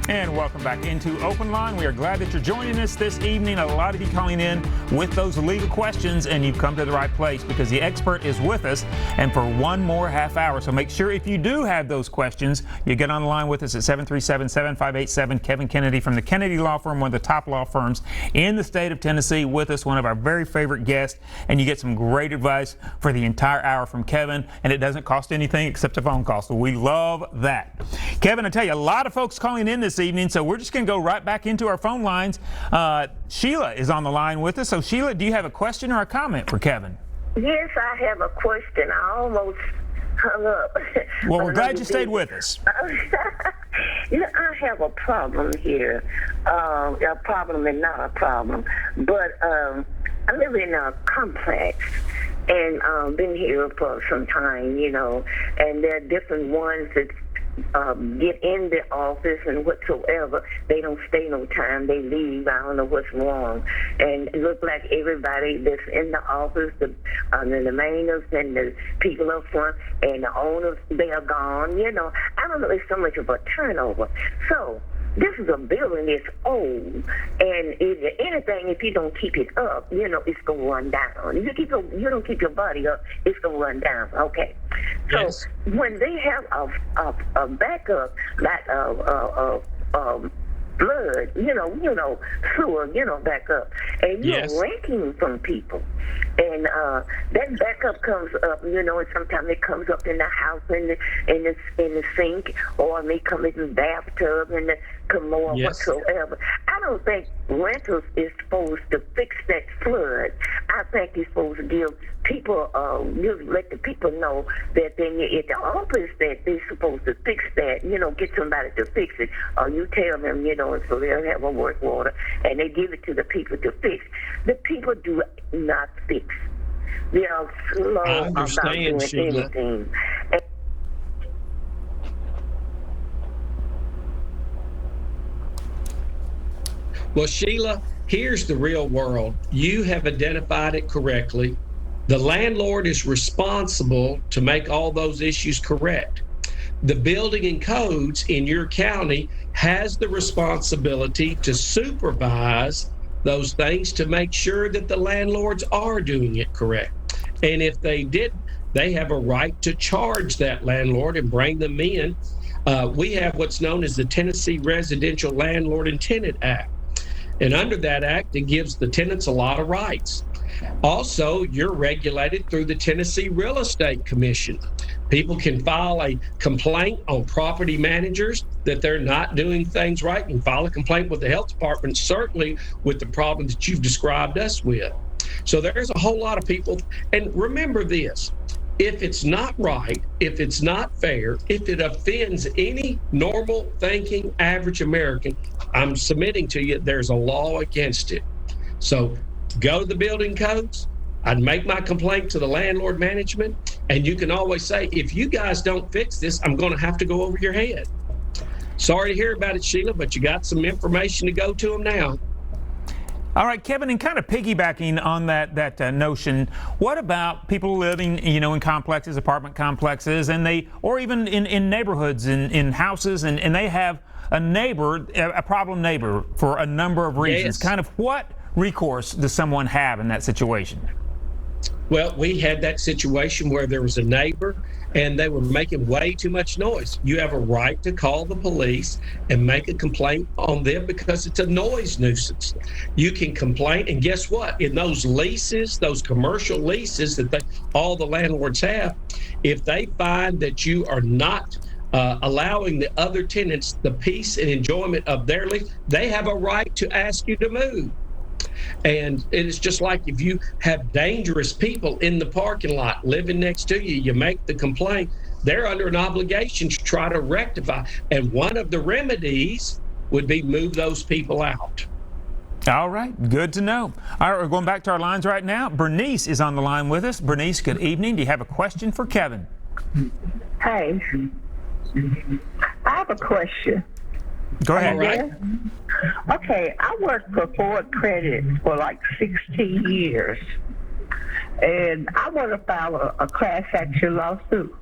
And welcome back into OpenLine. We are glad that you're joining us this evening. A lot of you calling in with those legal questions, and you've come to the right place because the expert is with us and for one more half hour. So make sure if you do have those questions, you get on the line with us at 737-7587. Kevin Kennedy from the Kennedy Law Firm, one of the top law firms in the state of Tennessee, with us, one of our very favorite guests, and you get some great advice for the entire hour from Kevin, and it doesn't cost anything except a phone call. So we love that. Kevin, I tell you, a lot of folks calling in this evening, so we're just going to go right back into our phone lines. Sheila is on the line with us. So Sheila, do you have a question or a comment for Kevin? Yes, I have a question. I almost hung up. Well, we're glad you stayed with us. I have a problem here. A problem and not a problem. But I live in a complex and been here for some time, and there are different ones that get in the office and whatsoever. They don't stay no time. They leave. I don't know what's wrong. And it looks like everybody that's in the office, the mainers and the people up front and the owners, they are gone. I don't know. It's so much of a turnover. So this is a building that's old, and if you don't keep it up, it's going to run down. If you don't keep your body up, it's going to run down. Okay. So yes. When they have a backup, like blood, sewer, backup, and you're Yes. renting from people, and that backup comes up, and sometimes it comes up in the house, in the sink, or it may come in the bathtub, in the commode, Yes. whatsoever. I don't think rentals is supposed to fix that flood. I think you're supposed to give people, let the people know that then at the office that they're supposed to fix that, get somebody to fix it, or you tell them, so they'll have a work order, and they give it to the people to fix. The people do not fix. They are slow about doing Sheila. anything. Well, Sheila, here's the real world. You have identified it correctly. The landlord is responsible to make all those issues correct. The building and codes in your county has the responsibility to supervise those things to make sure that the landlords are doing it correct. And if they did, they have a right to charge that landlord and bring them in. We have what's known as the Tennessee Residential Landlord and Tenant Act. And under that act, it gives the tenants a lot of rights. Also, you're regulated through the Tennessee Real Estate Commission. People can file a complaint on property managers that they're not doing things right, and file a complaint with the health department, certainly with the problem that you've described us with. So there's a whole lot of people. And remember this, if it's not right, if it's not fair, if it offends any normal thinking average American, I'm submitting to you, there's a law against it. So go to the building codes. I'd make my complaint to the landlord management, and you can always say, if you guys don't fix this, I'm going to have to go over your head. Sorry to hear about it, Sheila, but you got some information to go to them now. All right, Kevin, and kind of piggybacking on that notion, what about people living, in complexes, apartment complexes, or even in neighborhoods, in houses, and they have a neighbor, a problem neighbor, for a number of reasons. Yes. Kind of what recourse does someone have in that situation? Well, we had that situation where there was a neighbor and they were making way too much noise. You have a right to call the police and make a complaint on them because it's a noise nuisance. You can complain, and guess what? In those leases, those commercial leases that all the landlords have, if they find that you are not allowing the other tenants the peace and enjoyment of their lease, they have a right to ask you to move. And it's just like if you have dangerous people in the parking lot living next to you, you make the complaint, they're under an obligation to try to rectify. And one of the remedies would be move those people out. All right, good to know. All right, we're going back to our lines right now. Bernice is on the line with us. Bernice, good evening. Do you have a question for Kevin? Hey, I have a question. Go ahead. All right. Okay, I worked for Ford Credit for like 16 years, and I want to file a class action lawsuit.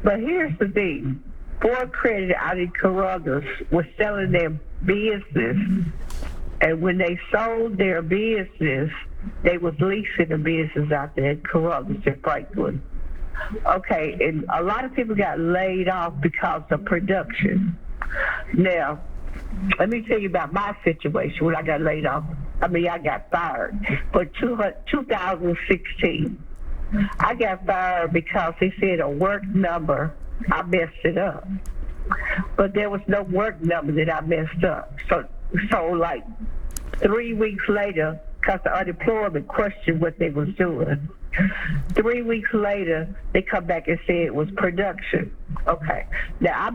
But here's the thing. Ford Credit out in Carruthers was selling their business, and when they sold their business, they was leasing the business out there in Carruthers in Franklin. Okay, and a lot of people got laid off because of production. Now, let me tell you about my situation when I got laid off. I got fired for 2016. I got fired because they said a work number, I messed it up. But there was no work number that I messed up. So like 3 weeks later, because the unemployment questioned what they was doing. 3 weeks later, they come back and say it was production. Okay. Now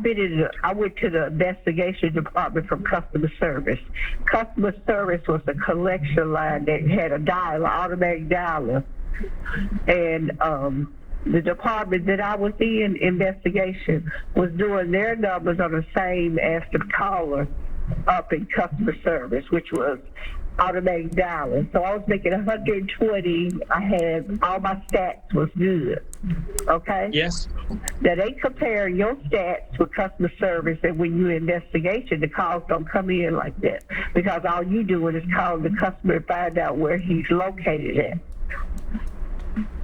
I went to the investigation department from customer service. Customer service was a collection line that had a dialer, automatic dialer, and the department that I was in, investigation, was doing their numbers on the same as the caller up in customer service, which was automatic dialing. So I was making 120. I had all my stats was good. Okay? Yes. Now they compare your stats with customer service, and when you investigation, the calls don't come in like that, because all you doing is calling the customer to find out where he's located at.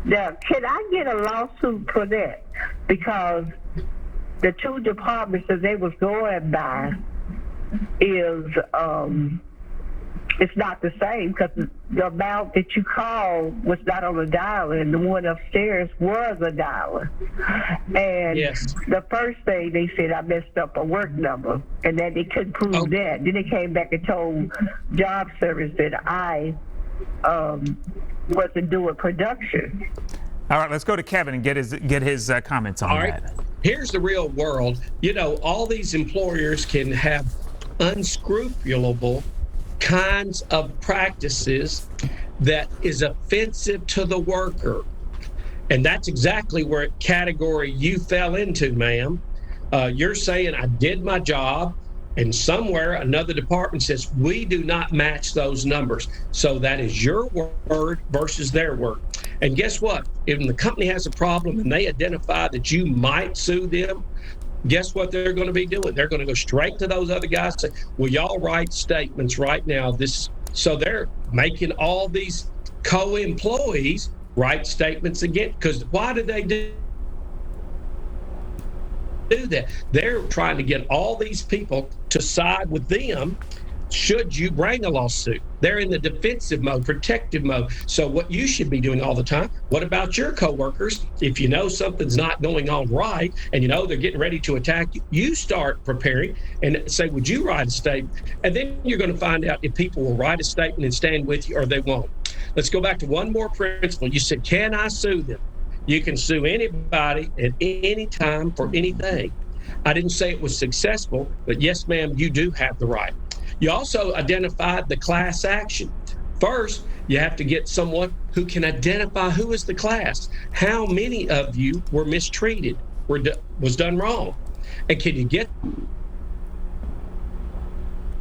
Now, can I get a lawsuit for that? Because the two departments that they was going by is it's not the same, because the amount that you called was not on the dialer, and the one upstairs was a dialer. And yes. The first thing they said, I messed up a work number, and then they couldn't prove that. Then they came back and told job service that I wasn't doing production. All right, let's go to Kevin and get his comments on that. Here's the real world. You know, all these employers can have unscrupulous kinds of practices that is offensive to the worker. And that's exactly where category you fell into, ma'am. You're saying I did my job, and somewhere another department says we do not match those numbers. So that is your word versus their word. And guess what? If the company has a problem and they identify that you might sue them, guess what they're going to be doing? They're going to go straight to those other guys and say, well, y'all write statements right now. So they're making all these co-employees write statements again. Because why did they do that? They're trying to get all these people to side with them should you bring a lawsuit. They're in the defensive mode, protective mode. So what you should be doing all the time, what about your coworkers? If you know something's not going on right and you know they're getting ready to attack you, you start preparing and say, would you write a statement? And then you're going to find out if people will write a statement and stand with you or they won't. Let's go back to one more principle. You said, can I sue them? You can sue anybody at any time for anything. I didn't say it was successful, but yes, ma'am, you do have the right. You also identified the class action. First, you have to get someone who can identify who is the class. How many of you were mistreated, was done wrong? And can you get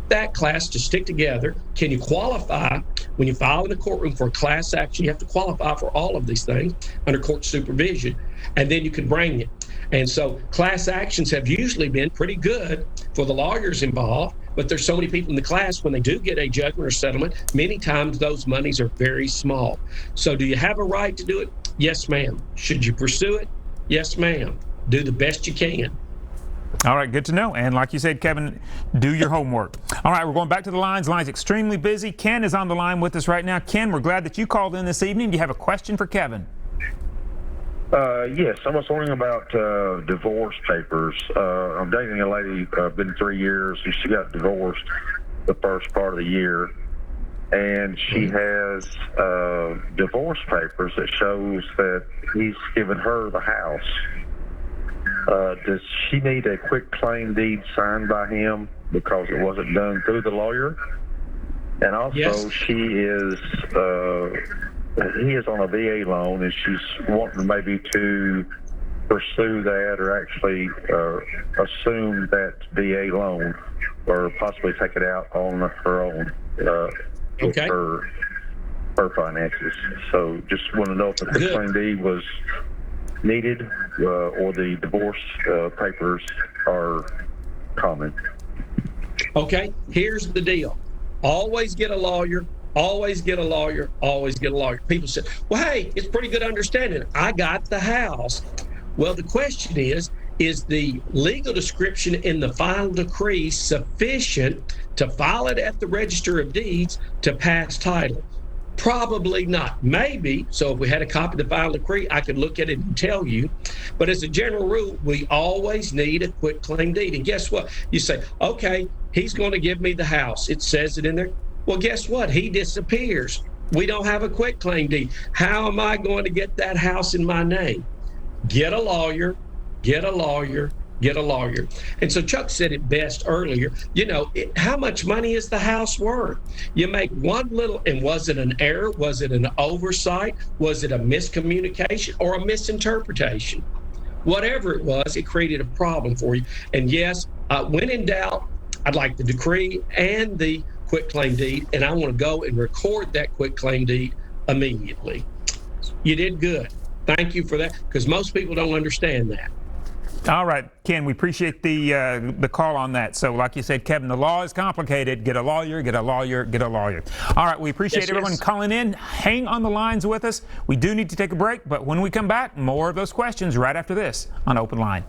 that class to stick together? Can you qualify when you file in the courtroom for a class action? You have to qualify for all of these things under court supervision, and then you can bring it. And so class actions have usually been pretty good for the lawyers involved, but there's so many people in the class, when they do get a judgment or settlement, many times those monies are very small. So do you have a right to do it? Yes, ma'am. Should you pursue it? Yes, ma'am. Do the best you can. All right, good to know. And like you said, Kevin, do your homework. All right, we're going back to the lines. Line's extremely busy. Ken is on the line with us right now. Ken, we're glad that you called in this evening. Do you have a question for Kevin? Yes, I was wondering about divorce papers. I'm dating a lady, been 3 years, and she got divorced the first part of the year. And she has divorce papers that shows that he's given her the house. Does she need a quick claim deed signed by him because it wasn't done through the lawyer? And also, yes. He is on a VA loan, and she's wanting maybe to pursue that or actually assume that VA loan or possibly take it out on her own with her finances. So just want to know if the quick claim deed was needed or the divorce papers are common. Okay, here's the deal. Always get a lawyer, always get a lawyer, always get a lawyer. People say, well, hey, it's pretty good understanding. I got the house. Well, the question is the legal description in the final decree sufficient to file it at the Register of Deeds to pass title? Probably not. Maybe. So if we had a copy of the final decree, I could look at it and tell you. But as a general rule, we always need a quitclaim deed. And guess what? You say, okay, he's going to give me the house. It says it in there. Well, guess what? He disappears. We don't have a quitclaim deed. How am I going to get that house in my name? Get a lawyer, get a lawyer, get a lawyer. And so Chuck said it best earlier, how much money is the house worth? You make one little, and was it an error? Was it an oversight? Was it a miscommunication or a misinterpretation? Whatever it was, it created a problem for you. And yes, when in doubt, I'd like the decree and the quitclaim deed, and I want to go and record that quitclaim deed immediately. You did good. Thank you for that, because most people don't understand that. All right, Ken, we appreciate the call on that. So like you said, Kevin, the law is complicated. Get a lawyer, get a lawyer, get a lawyer. All right, we appreciate everyone calling in. Hang on the lines with us. We do need to take a break, but when we come back, more of those questions right after this on Open Line.